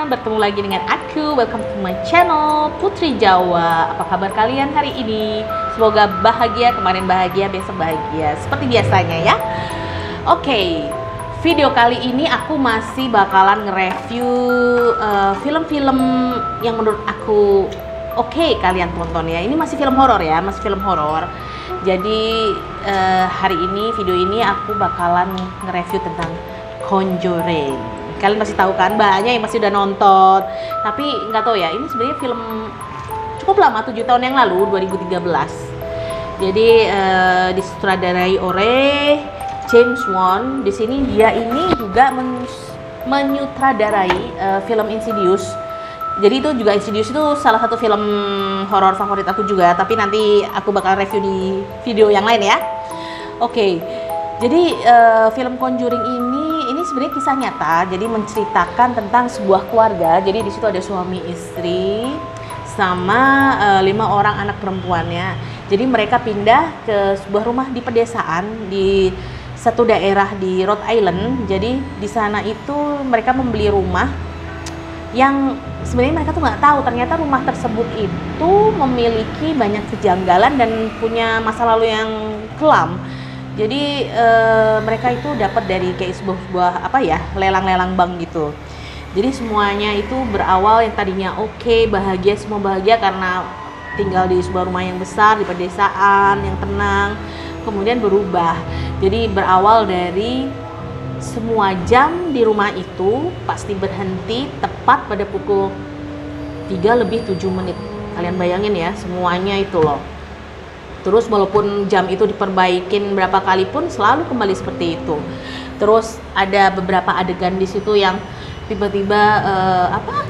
bertemu lagi dengan aku. Welcome to my channel Putri Jawa. Apa kabar kalian hari ini? Semoga bahagia, kemarin bahagia, besok bahagia seperti biasanya ya. Oke, video kali ini aku masih bakalan nge-review film-film yang menurut aku oke kalian tonton ya. Ini masih film horor ya, masih film horor. Jadi hari ini, video ini aku bakalan nge-review tentang Conjuring. Kalian masih tahu kan, banyak yang masih udah nonton. Tapi nggak tahu ya, ini sebenarnya film cukup lama, 7 tahun yang lalu, 2013. Jadi disutradarai oleh James Wan. Di sini dia ini juga menyutradarai film Insidious. Jadi itu juga Insidious itu salah satu film horor favorit aku juga. Tapi nanti aku bakal review di video yang lain ya. Oke. Jadi film Conjuring ini sebenarnya kisah nyata. Jadi menceritakan tentang sebuah keluarga. Jadi di situ ada suami istri sama 5 orang anak perempuannya. Jadi mereka pindah ke sebuah rumah di pedesaan di satu daerah di Rhode Island. Jadi di sana itu mereka membeli rumah yang sebenarnya mereka tuh nggak tahu ternyata rumah tersebut itu memiliki banyak kejanggalan dan punya masa lalu yang kelam. Jadi mereka itu dapat dari kayak sebuah apa ya, lelang-lelang bank gitu. Jadi semuanya itu berawal yang tadinya oke, bahagia, semua bahagia karena tinggal di sebuah rumah yang besar di pedesaan yang tenang, kemudian berubah. Jadi berawal dari semua jam di rumah itu pasti berhenti tepat pada pukul 3:07. Kalian bayangin ya, semuanya itu loh. Terus walaupun jam itu diperbaikin berapa kali pun selalu kembali seperti itu. Terus ada beberapa adegan di situ yang tiba-tiba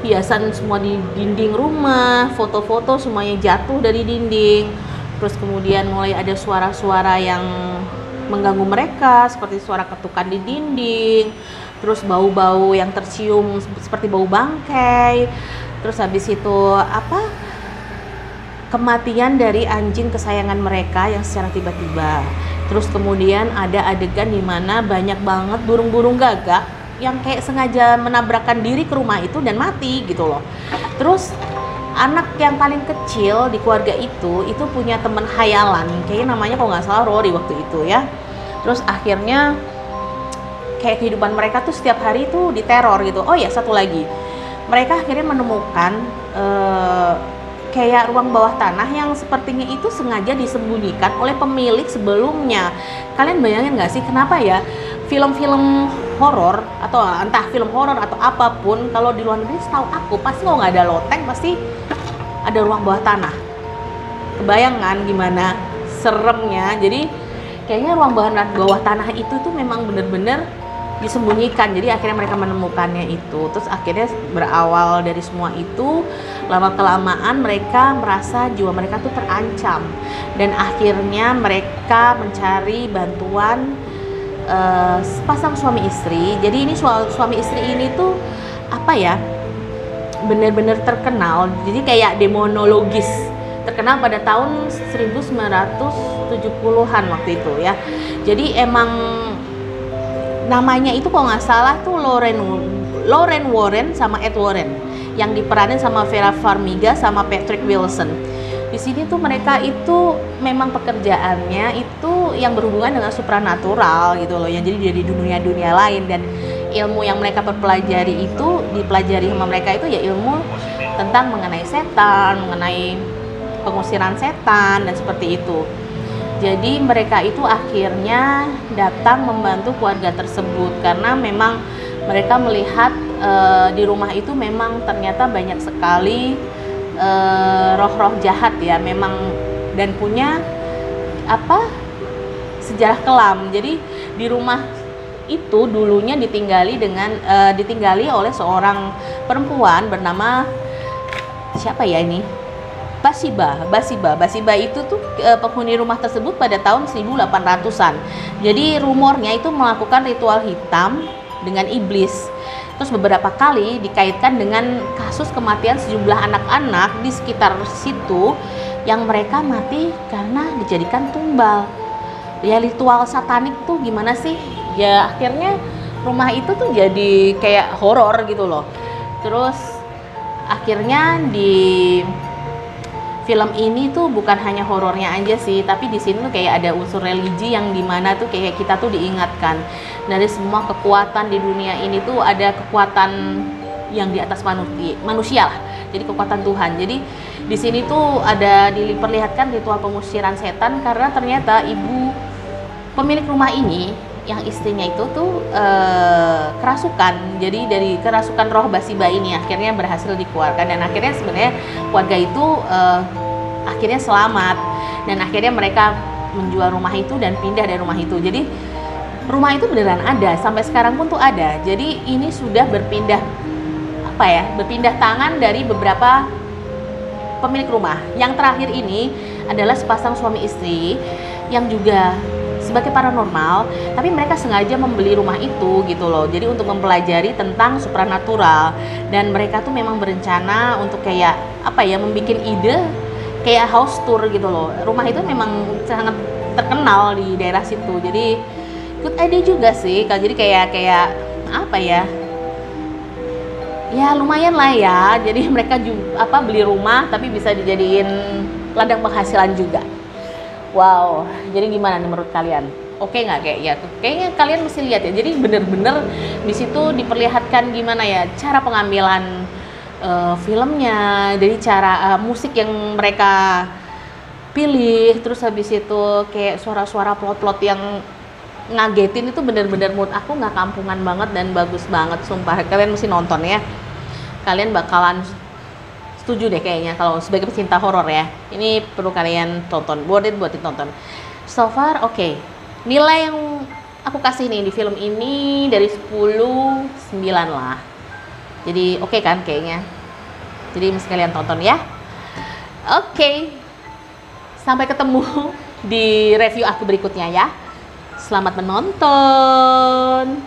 hiasan semua di dinding rumah, foto-foto semuanya jatuh dari dinding. Terus kemudian mulai ada suara-suara yang mengganggu mereka seperti suara ketukan di dinding. Terus bau-bau yang tercium seperti bau bangkai. Terus habis itu kematian dari anjing kesayangan mereka yang secara tiba-tiba. Terus kemudian ada adegan di mana banyak banget burung-burung gagak yang kayak sengaja menabrakkan diri ke rumah itu dan mati gitu loh. Terus anak yang paling kecil di keluarga itu punya teman khayalan, kayaknya namanya kalau nggak salah Rory waktu itu ya. Terus akhirnya kayak kehidupan mereka tuh setiap hari tuh diteror gitu. Oh ya, satu lagi, mereka akhirnya menemukan kayak ruang bawah tanah yang sepertinya itu sengaja disembunyikan oleh pemilik sebelumnya. Kalian bayangin nggak sih kenapa ya film-film horor atau entah film horor atau apapun kalau di luar negeri, setahu aku pasti kalau nggak ada loteng pasti ada ruang bawah tanah. Kebayang kan gimana seremnya? Jadi kayaknya ruang bawah tanah itu tuh memang bener-bener disembunyikan. Jadi akhirnya mereka menemukannya itu. Terus akhirnya berawal dari semua itu, lama kelamaan mereka merasa jiwa mereka tuh terancam dan akhirnya mereka mencari bantuan sepasang suami istri. Jadi ini suami istri ini tuh bener-bener terkenal. Jadi kayak demonologis, terkenal pada tahun 1970-an waktu itu ya. Jadi emang namanya itu kalau nggak salah tuh Lorraine Warren sama Ed Warren yang diperanin sama Vera Farmiga sama Patrick Wilson. Di sini tuh mereka itu memang pekerjaannya itu yang berhubungan dengan supranatural gitu loh, yang jadi dari dunia-dunia lain, dan ilmu yang mereka pelajari itu dipelajari sama mereka itu ya ilmu tentang mengenai setan, mengenai pengusiran setan dan seperti itu. Jadi mereka itu akhirnya datang membantu keluarga tersebut karena memang mereka melihat di rumah itu memang ternyata banyak sekali roh-roh jahat ya memang, dan punya sejarah kelam. Jadi di rumah itu dulunya ditinggali oleh seorang perempuan bernama siapa ya ini? Basiba itu tuh penghuni rumah tersebut pada tahun 1800-an. Jadi rumornya itu melakukan ritual hitam dengan iblis. Terus beberapa kali dikaitkan dengan kasus kematian sejumlah anak-anak di sekitar situ yang mereka mati karena dijadikan tumbal. Ya ritual satanik tuh gimana sih? Ya akhirnya rumah itu tuh jadi kayak horor gitu loh. Terus akhirnya di film ini tuh bukan hanya horornya aja sih, tapi di sini tuh kayak ada unsur religi yang dimana tuh kayak kita tuh diingatkan dari semua kekuatan di dunia ini tuh ada kekuatan yang di atas manusia lah. Jadi kekuatan Tuhan. Jadi di sini tuh ada diperlihatkan ritual pengusiran setan karena ternyata ibu pemilik rumah ini yang istrinya itu tuh kerasukan. Jadi dari kerasukan roh basiba ini akhirnya berhasil dikeluarkan dan akhirnya sebenarnya keluarga itu akhirnya selamat dan akhirnya mereka menjual rumah itu dan pindah dari rumah itu. Jadi rumah itu beneran ada sampai sekarang pun tuh ada. Jadi ini sudah berpindah berpindah tangan dari beberapa pemilik rumah. Yang terakhir ini adalah sepasang suami istri yang juga sebagai paranormal, tapi mereka sengaja membeli rumah itu gitu loh. Jadi untuk mempelajari tentang supranatural dan mereka tuh memang berencana untuk kayak membuat ide kayak house tour gitu loh. Rumah itu memang sangat terkenal di daerah situ. Jadi good idea juga sih. Jadi kayak ya lumayan lah ya. Jadi mereka juga beli rumah tapi bisa dijadiin ladang penghasilan juga. Wow, jadi gimana nih menurut kalian? Oke nggak kayaknya kalian mesti lihat ya. Jadi bener-bener di situ diperlihatkan gimana ya cara pengambilan filmnya, dari cara musik yang mereka pilih, terus habis itu kayak suara-suara plot-plot yang ngagetin itu bener-bener mood aku nggak kampungan banget dan bagus banget sumpah. Kalian mesti nonton ya. Kalian bakalan setuju deh kayaknya kalau sebagai pecinta horor ya. Ini perlu kalian tonton, buat ditonton. So far oke. Nilai yang aku kasih nih di film ini dari 10, 9 lah. Jadi oke kan kayaknya. Jadi mesti kalian tonton ya. Oke. Sampai ketemu di review aku berikutnya ya. Selamat menonton.